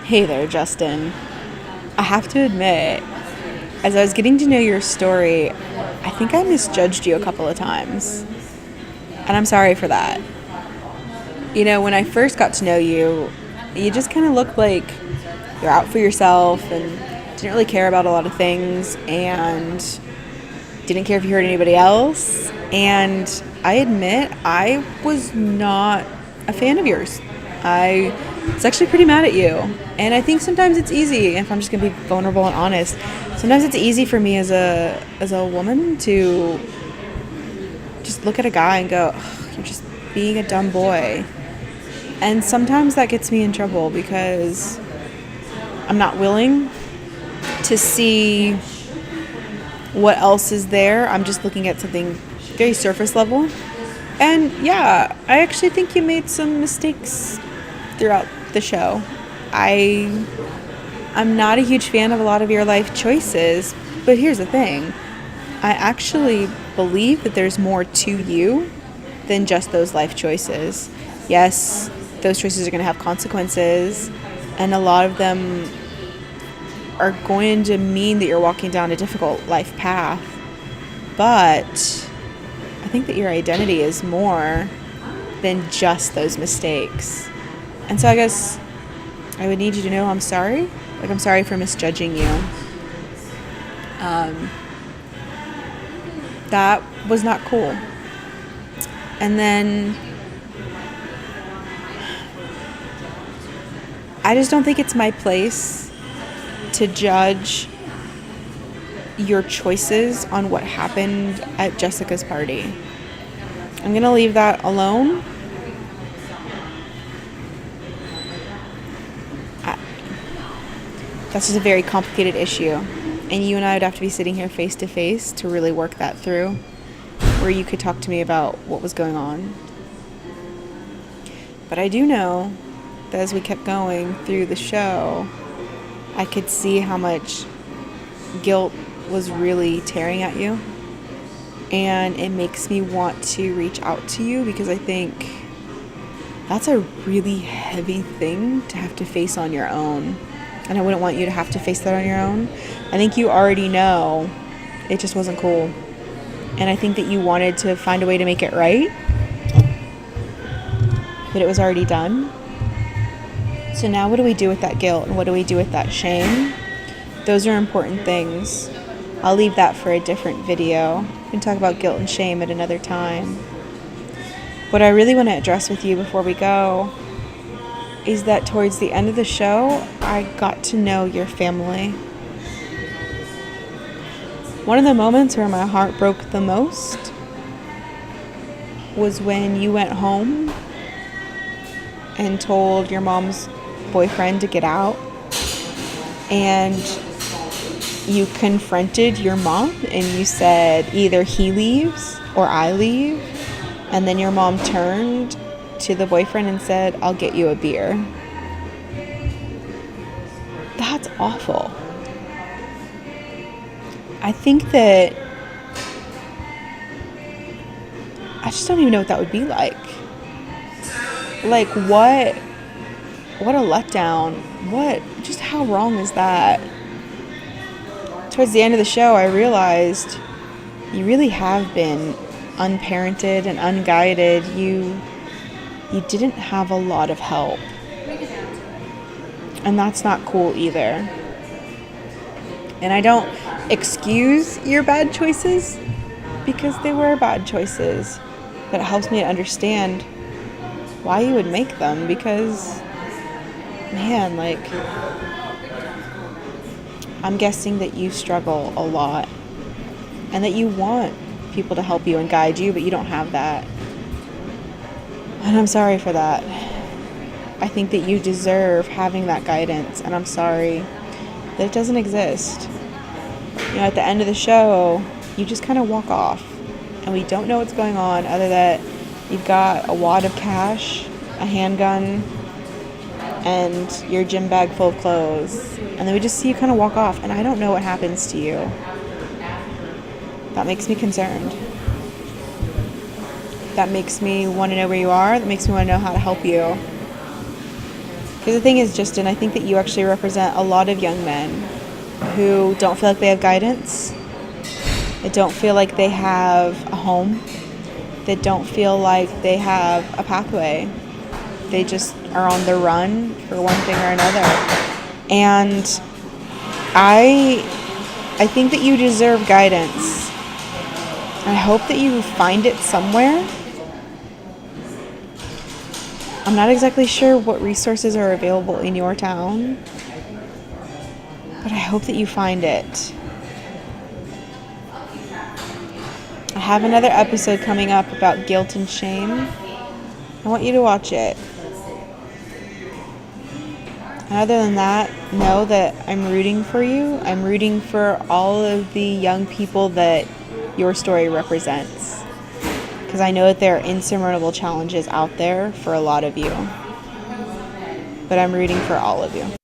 Hey there, Justin. I have to admit, as I was getting to know your story, I think I misjudged you a couple of times. And I'm sorry for that. You know, when I first got to know you, you just kind of looked like you're out for yourself and didn't really care about a lot of things and didn't care if you hurt anybody else. And I admit, I was not a fan of yours. I was actually pretty mad at you. And I think sometimes it's easy, if I'm just going to be vulnerable and honest, sometimes it's easy for me as a woman to just look at a guy and go, "Ugh, you're just being a dumb boy." And sometimes that gets me in trouble because I'm not willing to see what else is there. I'm just looking at something very surface level. And yeah, I actually think you made some mistakes throughout the show. I'm not a huge fan of a lot of your life choices, but here's the thing. I actually believe that there's more to you than just those life choices. Yes, those choices are going to have consequences, and a lot of them are going to mean that you're walking down a difficult life path. But I think that your identity is more than just those mistakes. And so I guess I would need you to know I'm sorry. Like, I'm sorry for misjudging you. That was not cool. And then I just don't think it's my place to judge your choices on what happened at Jessica's party. I'm going to leave that alone. That's just a very complicated issue. And you and I would have to be sitting here face to face to really work that through, where you could talk to me about what was going on. But I do know that as we kept going through the show, I could see how much guilt was really tearing at you. And it makes me want to reach out to you because I think that's a really heavy thing to have to face on your own. And I wouldn't want you to have to face that on your own. I think you already know it just wasn't cool. And I think that you wanted to find a way to make it right, but it was already done. So now what do we do with that guilt and what do we do with that shame? Those are important things. I'll leave that for a different video. We can talk about guilt and shame at another time. What I really want to address with you before we go is that towards the end of the show, I got to know your family. One of the moments where my heart broke the most was when you went home and told your mom's boyfriend to get out, and you confronted your mom and you said either he leaves or I leave, and then your mom turned to the boyfriend and said, "I'll get you a beer." That's awful. I think that I just don't even know what that would be like. Like, what a letdown. Just how wrong is that? Towards the end of the show, I realized you really have been unparented and unguided. You didn't have a lot of help. And that's not cool either. And I don't excuse your bad choices because they were bad choices. But it helps me to understand why you would make them because, man, like, I'm guessing that you struggle a lot and that you want people to help you and guide you, but you don't have that. And I'm sorry for that. I think that you deserve having that guidance, and I'm sorry that it doesn't exist. You know, at the end of the show, you just kind of walk off, and we don't know what's going on other than you've got a wad of cash, a handgun, and your gym bag full of clothes. And then we just see you kind of walk off, and I don't know what happens to you. That makes me concerned. That makes me want to know where you are. That makes me want to know how to help you. Because the thing is, Justin, I think that you actually represent a lot of young men who don't feel like they have guidance. They don't feel like they have a home. They don't feel like they have a pathway. They just are on the run for one thing or another. And I think that you deserve guidance. I hope that you find it somewhere. I'm not exactly sure what resources are available in your town, but I hope that you find it. I have another episode coming up about guilt and shame. I want you to watch it. And other than that, know that I'm rooting for you. I'm rooting for all of the young people that your story represents. Because I know that there are insurmountable challenges out there for a lot of you. But I'm rooting for all of you.